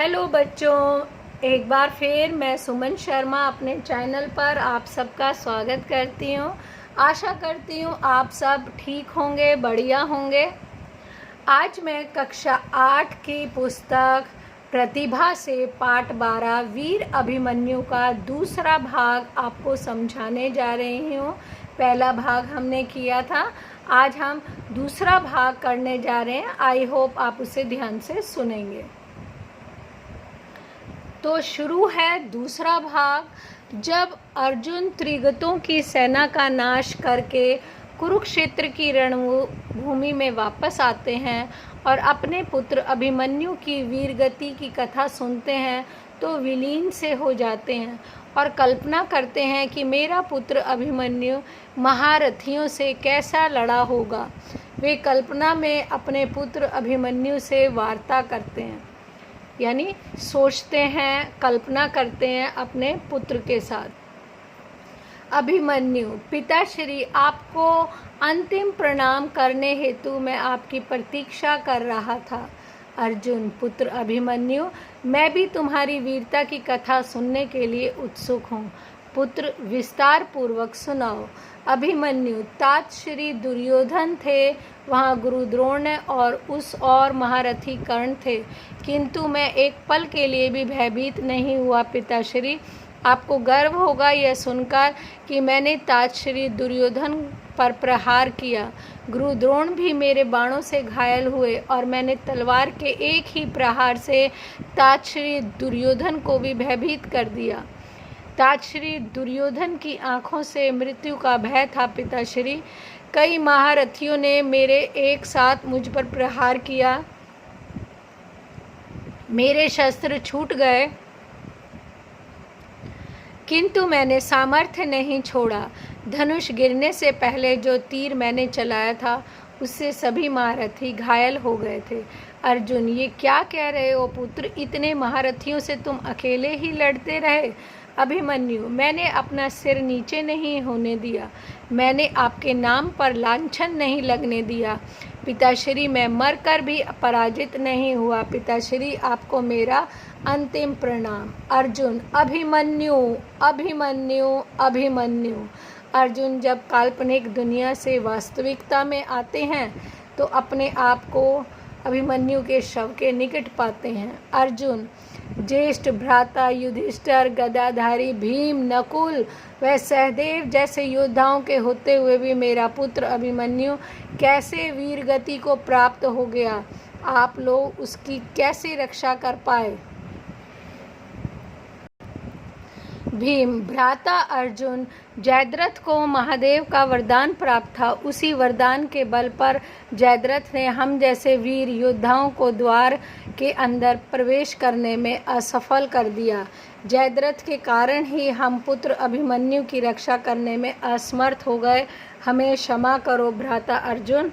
Hello बच्चों, एक बार फिर मैं सुमन शर्मा अपने चैनल पर आप सबका स्वागत करती हूँ। आशा करती हूँ आप सब ठीक होंगे, बढ़िया होंगे। आज मैं कक्षा 8 की पुस्तक प्रतिभा से पाठ 12 वीर अभिमन्यु का दूसरा भाग आपको समझाने जा रही हूँ। पहला भाग हमने किया था, आज हम दूसरा भाग करने जा रहे हैं। आई होप आप उसे ध्यान से सुनेंगे। तो शुरू है दूसरा भाग। जब अर्जुन त्रिगतों की सेना का नाश करके कुरुक्षेत्र की रणभूमि में वापस आते हैं और अपने पुत्र अभिमन्यु की वीरगति की कथा सुनते हैं तो विलीन से हो जाते हैं और कल्पना करते हैं कि मेरा पुत्र अभिमन्यु महारथियों से कैसा लड़ा होगा। वे कल्पना में अपने पुत्र अभिमन्यु से वार्ता करते हैं, यानी सोचते हैं, कल्पना करते हैं अपने पुत्र के साथ। अभिमन्यु, पिताश्री, आपको अंतिम प्रणाम करने हेतु मैं आपकी प्रतीक्षा कर रहा था। अर्जुन, पुत्र अभिमन्यु, मैं भी तुम्हारी वीरता की कथा सुनने के लिए उत्सुक हूँ। पुत्र, विस्तार पूर्वक सुनाओ। अभिमन्यु, तात श्री दुर्योधन थे, वहाँ गुरु द्रोण और महारथी कर्ण थे, किंतु मैं एक पल के लिए भी भयभीत नहीं हुआ। पिताश्री, आपको गर्व होगा यह सुनकर कि मैंने तात श्री दुर्योधन पर प्रहार किया। गुरु द्रोण भी मेरे बाणों से घायल हुए और मैंने तलवार के एक ही प्रहार से तात श्री दुर्योधन को भी भयभीत कर दिया। तात श्री दुर्योधन की आंखों से मृत्यु का भय था। पिताश्री, कई महारथियों ने मेरे एक साथ मुझ पर प्रहार किया, मेरे शस्त्र छूट गए, किंतु मैंने सामर्थ्य नहीं छोड़ा। धनुष गिरने से पहले जो तीर मैंने चलाया था उससे सभी महारथी घायल हो गए थे। अर्जुन, ये क्या कह रहे हो पुत्र, इतने महारथियों से तुम अकेले ही लड़ते रहे। अभिमन्यु, मैंने अपना सिर नीचे नहीं होने दिया, मैंने आपके नाम पर लांछन नहीं लगने दिया। पिताश्री, मैं मरकर भी पराजित नहीं हुआ। पिताश्री, आपको मेरा अंतिम प्रणाम। अर्जुन, अभिमन्यु, अभिमन्यु, अभिमन्यु। अर्जुन जब काल्पनिक दुनिया से वास्तविकता में आते हैं तो अपने आप को अभिमन्यु के शव के निकट पाते हैं। अर्जुन, ज्येष्ठ भ्राता युधिष्ठिर, गदाधारी भीम, नकुल व सहदेव जैसे योद्धाओं के होते हुए भी मेरा पुत्र अभिमन्यु कैसे वीरगति को प्राप्त हो गया, आप लोग उसकी कैसे रक्षा कर पाए। भीम, भ्राता अर्जुन, जयद्रथ को महादेव का वरदान प्राप्त था। उसी वरदान के बल पर जयद्रथ ने हम जैसे वीर योद्धाओं को द्वार के अंदर प्रवेश करने में असफल कर दिया। जयद्रथ के कारण ही हम पुत्र अभिमन्यु की रक्षा करने में असमर्थ हो गए। हमें क्षमा करो भ्राता अर्जुन।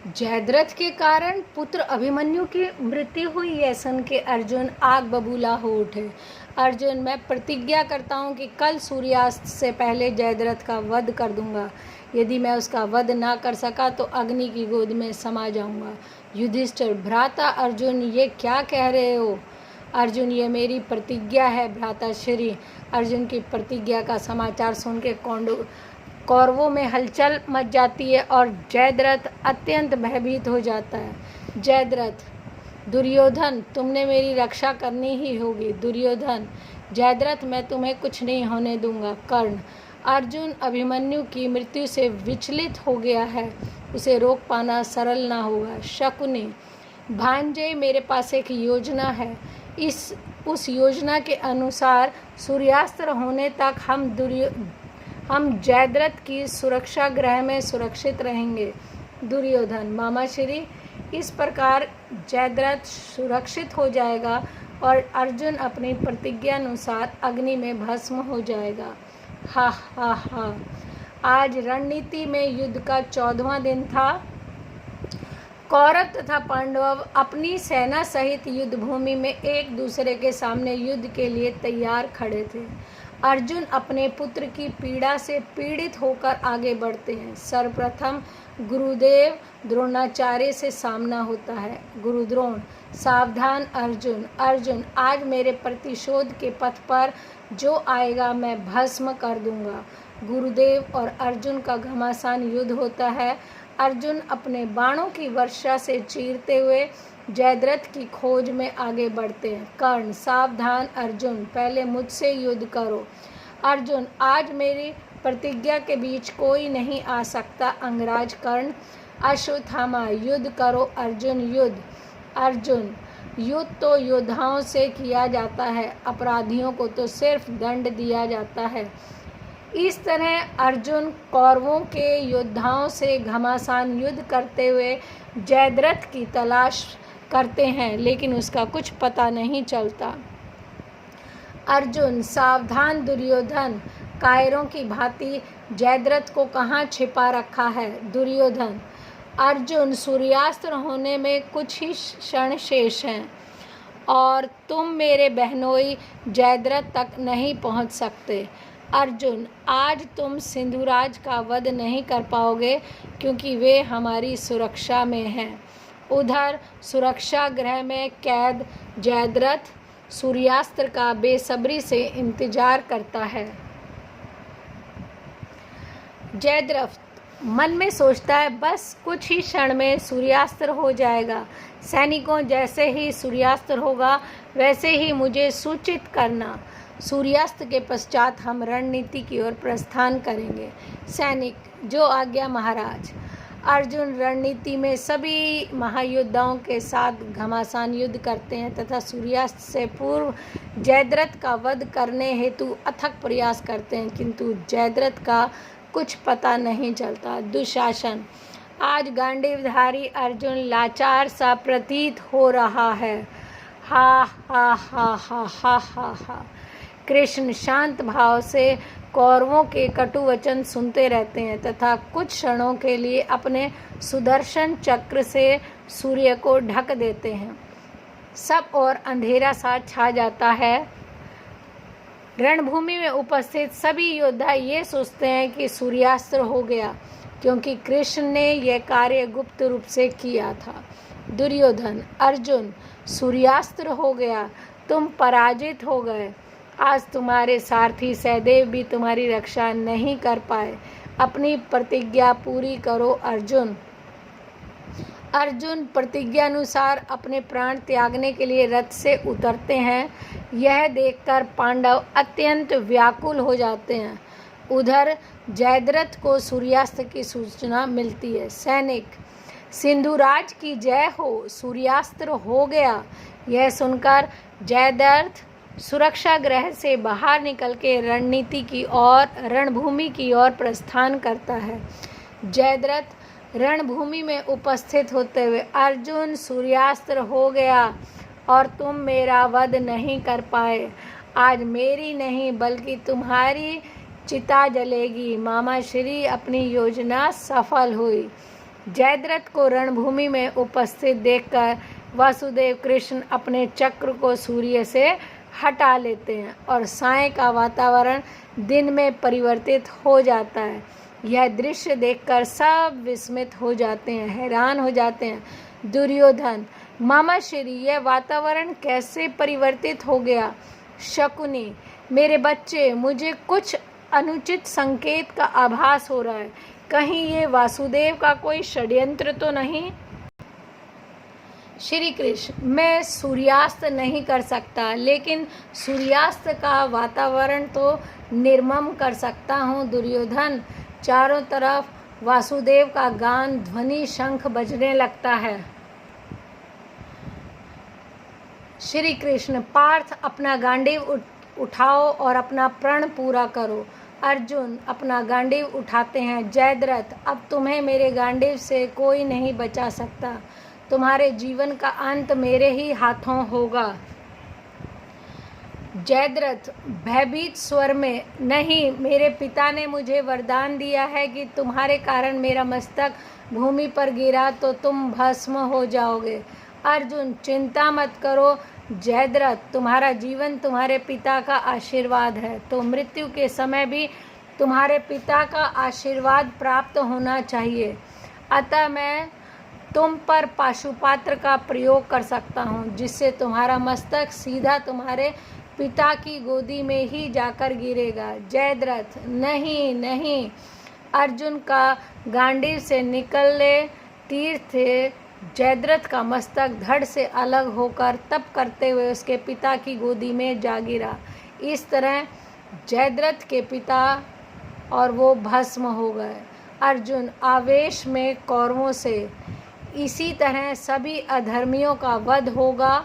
जयद्रथ के कारण पुत्र अभिमन्यु की मृत्यु हुई, यह सुन के अर्जुन आग बबूला हो उठे। अर्जुन, मैं प्रतिज्ञा करता हूँ कि कल सूर्यास्त से पहले जयद्रथ का वध कर दूंगा। यदि मैं उसका वध ना कर सका तो अग्नि की गोद में समा जाऊंगा। युधिष्ठिर, भ्राता अर्जुन, ये क्या कह रहे हो। अर्जुन, ये मेरी प्रतिज्ञा है भ्राता श्री। अर्जुन की प्रतिज्ञा का समाचार सुन के कौरवों में हलचल मच जाती है और जयद्रथ अत्यंत भयभीत हो जाता है। जयद्रथ, दुर्योधन, तुमने मेरी रक्षा करनी ही होगी। दुर्योधन, जयद्रथ, मैं तुम्हें कुछ नहीं होने दूंगा। कर्ण, अर्जुन अभिमन्यु की मृत्यु से विचलित हो गया है, उसे रोक पाना सरल ना होगा। शकुनी, भांजे, मेरे पास एक योजना है। उस योजना के अनुसार सूर्यास्त होने तक हम जयद्रथ की सुरक्षा गृह में सुरक्षित रहेंगे। दुर्योधन, मामाश्री, इस प्रकार जयद्रथ सुरक्षित हो जाएगा और अर्जुन अपनी प्रतिज्ञा अनुसार अग्नि में भस्म हो जाएगा। हा हा हा। आज रणनीति में युद्ध का 14वां दिन था। कौरव तथा पांडव अपनी सेना सहित युद्ध भूमि में एक दूसरे के सामने युद्ध के लिए तैयार खड़े थे। अर्जुन अपने पुत्र की पीड़ा से पीड़ित होकर आगे बढ़ते हैं। सर्वप्रथम गुरुदेव द्रोणाचार्य से सामना होता है। गुरु द्रोण, सावधान अर्जुन। अर्जुन, आज मेरे प्रतिशोध के पथ पर जो आएगा मैं भस्म कर दूंगा। गुरुदेव और अर्जुन का घमासान युद्ध होता है। अर्जुन अपने बाणों की वर्षा से चीरते हुए जयद्रथ की खोज में आगे बढ़ते हैं। कर्ण, सावधान अर्जुन, पहले मुझसे युद्ध करो। अर्जुन, आज मेरी प्रतिज्ञा के बीच कोई नहीं आ सकता। अंगराज कर्ण, अश्वत्थामा, युद्ध करो अर्जुन, युद्ध। अर्जुन, युद्ध तो योद्धाओं से किया जाता है, अपराधियों को तो सिर्फ दंड दिया जाता है। इस तरह अर्जुन कौरवों के योद्धाओं से घमासान युद्ध करते हुए जयद्रथ की तलाश करते हैं, लेकिन उसका कुछ पता नहीं चलता। अर्जुन, सावधान दुर्योधन, कायरों की भांति जयद्रथ को कहाँ छिपा रखा है। दुर्योधन, अर्जुन, सूर्यास्त होने में कुछ ही क्षण शेष हैं और तुम मेरे बहनोई जयद्रथ तक नहीं पहुँच सकते। अर्जुन, आज तुम सिंधुराज का वध नहीं कर पाओगे क्योंकि वे हमारी सुरक्षा में हैं। उधर सुरक्षा गृह में कैद जयद्रथ सूर्यास्त्र का बेसब्री से इंतजार करता है। जयद्रथ मन में सोचता है, बस कुछ ही क्षण में सूर्यास्त्र हो जाएगा। सैनिकों, जैसे ही सूर्यास्त्र होगा वैसे ही मुझे सूचित करना। सूर्यास्त के पश्चात हम रणनीति की ओर प्रस्थान करेंगे। सैनिक, जो आज्ञा महाराज। अर्जुन रणनीति में सभी महायोद्धाओं के साथ घमासान युद्ध करते हैं तथा सूर्यास्त से पूर्व जयद्रथ का वध करने हेतु अथक प्रयास करते हैं, किंतु जयद्रथ का कुछ पता नहीं चलता। दुशासन, आज गांडीवधारी अर्जुन लाचार सा प्रतीत हो रहा है। हा हा हा हा हा हा हा। कृष्ण शांत भाव से कौरवों के कटु वचन सुनते रहते हैं तथा कुछ क्षणों के लिए अपने सुदर्शन चक्र से सूर्य को ढक देते हैं। सब और अंधेरा सा छा जाता है। रणभूमि में उपस्थित सभी योद्धा ये सोचते हैं कि सूर्यास्त्र हो गया, क्योंकि कृष्ण ने यह कार्य गुप्त रूप से किया था। दुर्योधन, अर्जुन, सूर्यास्त्र हो गया, तुम पराजित हो गए। आज तुम्हारे सारथी सहदेव भी तुम्हारी रक्षा नहीं कर पाए। अपनी प्रतिज्ञा पूरी करो अर्जुन। अर्जुन प्रतिज्ञानुसार अपने प्राण त्यागने के लिए रथ से उतरते हैं। यह देखकर पांडव अत्यंत व्याकुल हो जाते हैं। उधर जयद्रथ को सूर्यास्त की सूचना मिलती है। सैनिक, सिंधुराज की जय हो, सूर्यास्त्र हो गया। यह सुनकर जयद्रथ सुरक्षा गृह से बाहर निकल के रणभूमि की ओर प्रस्थान करता है। जयद्रथ रणभूमि में उपस्थित होते हुए, अर्जुन, सूर्यास्त्र हो गया और तुम मेरा वध नहीं कर पाए। आज मेरी नहीं बल्कि तुम्हारी चिता जलेगी। मामा श्री, अपनी योजना सफल हुई। जयद्रथ को रणभूमि में उपस्थित देखकर वासुदेव कृष्ण अपने चक्र को सूर्य से हटा लेते हैं और साय का वातावरण दिन में परिवर्तित हो जाता है। यह दृश्य देखकर सब विस्मित हो जाते हैं, हैरान हो जाते हैं। दुर्योधन, मामा श्री, यह वातावरण कैसे परिवर्तित हो गया? शकुनी, मेरे बच्चे, मुझे कुछ अनुचित संकेत का आभास हो रहा है। कहीं ये वासुदेव का कोई षड्यंत्र तो नहीं? श्री कृष्ण, मैं सूर्यास्त नहीं कर सकता, लेकिन सूर्यास्त का वातावरण तो निर्मम कर सकता हूँ। दुर्योधन, चारों तरफ वासुदेव का गान ध्वनि शंख बजने लगता है। श्री कृष्ण, पार्थ, अपना गांडीव उठाओ और अपना प्रण पूरा करो। अर्जुन अपना गांडीव उठाते हैं। जयद्रथ, अब तुम्हें मेरे गांडीव से कोई नहीं बचा सकता। तुम्हारे जीवन का अंत मेरे ही हाथों होगा। जयद्रथ भयभीत स्वर में, नहीं, मेरे पिता ने मुझे वरदान दिया है कि तुम्हारे कारण मेरा मस्तक भूमि पर गिरा तो तुम भस्म हो जाओगे। अर्जुन, चिंता मत करो जयद्रथ, तुम्हारा जीवन तुम्हारे पिता का आशीर्वाद है, तो मृत्यु के समय भी तुम्हारे पिता का आशीर्वाद प्राप्त होना चाहिए। अतः मैं तुम पर पाशुपात्र का प्रयोग कर सकता हूँ, जिससे तुम्हारा मस्तक सीधा तुम्हारे पिता की गोदी में ही जाकर गिरेगा। जयद्रथ, नहीं नहीं। अर्जुन का गांडीव से निकले तीर थे। जयद्रथ का मस्तक धड़ से अलग होकर तप करते हुए उसके पिता की गोदी में जा गिरा। इस तरह जयद्रथ के पिता और वो भस्म हो गए। अर्जुन आवेश में कौरवों से, इसी तरह सभी अधर्मियों का वध होगा।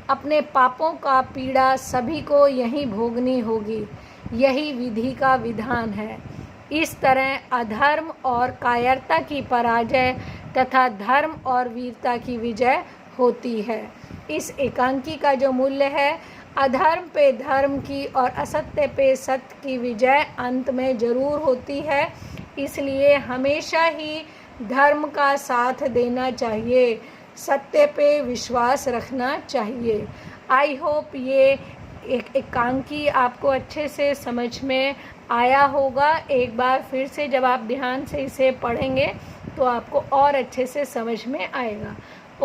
अपने पापों का पीड़ा सभी को यहीं भोगनी होगी। यही विधि का विधान है। इस तरह अधर्म और कायरता की पराजय तथा धर्म और वीरता की विजय होती है। इस एकांकी का जो मूल्य है, अधर्म पे धर्म की और असत्य पे सत्य की विजय अंत में जरूर होती है। इसलिए हमेशा ही धर्म का साथ देना चाहिए, सत्य पे विश्वास रखना चाहिए। आई होप ये एकांकी आपको अच्छे से समझ में आया होगा। एक बार फिर से जब आप ध्यान से इसे पढ़ेंगे तो आपको और अच्छे से समझ में आएगा।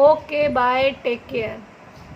Okay, bye, take care.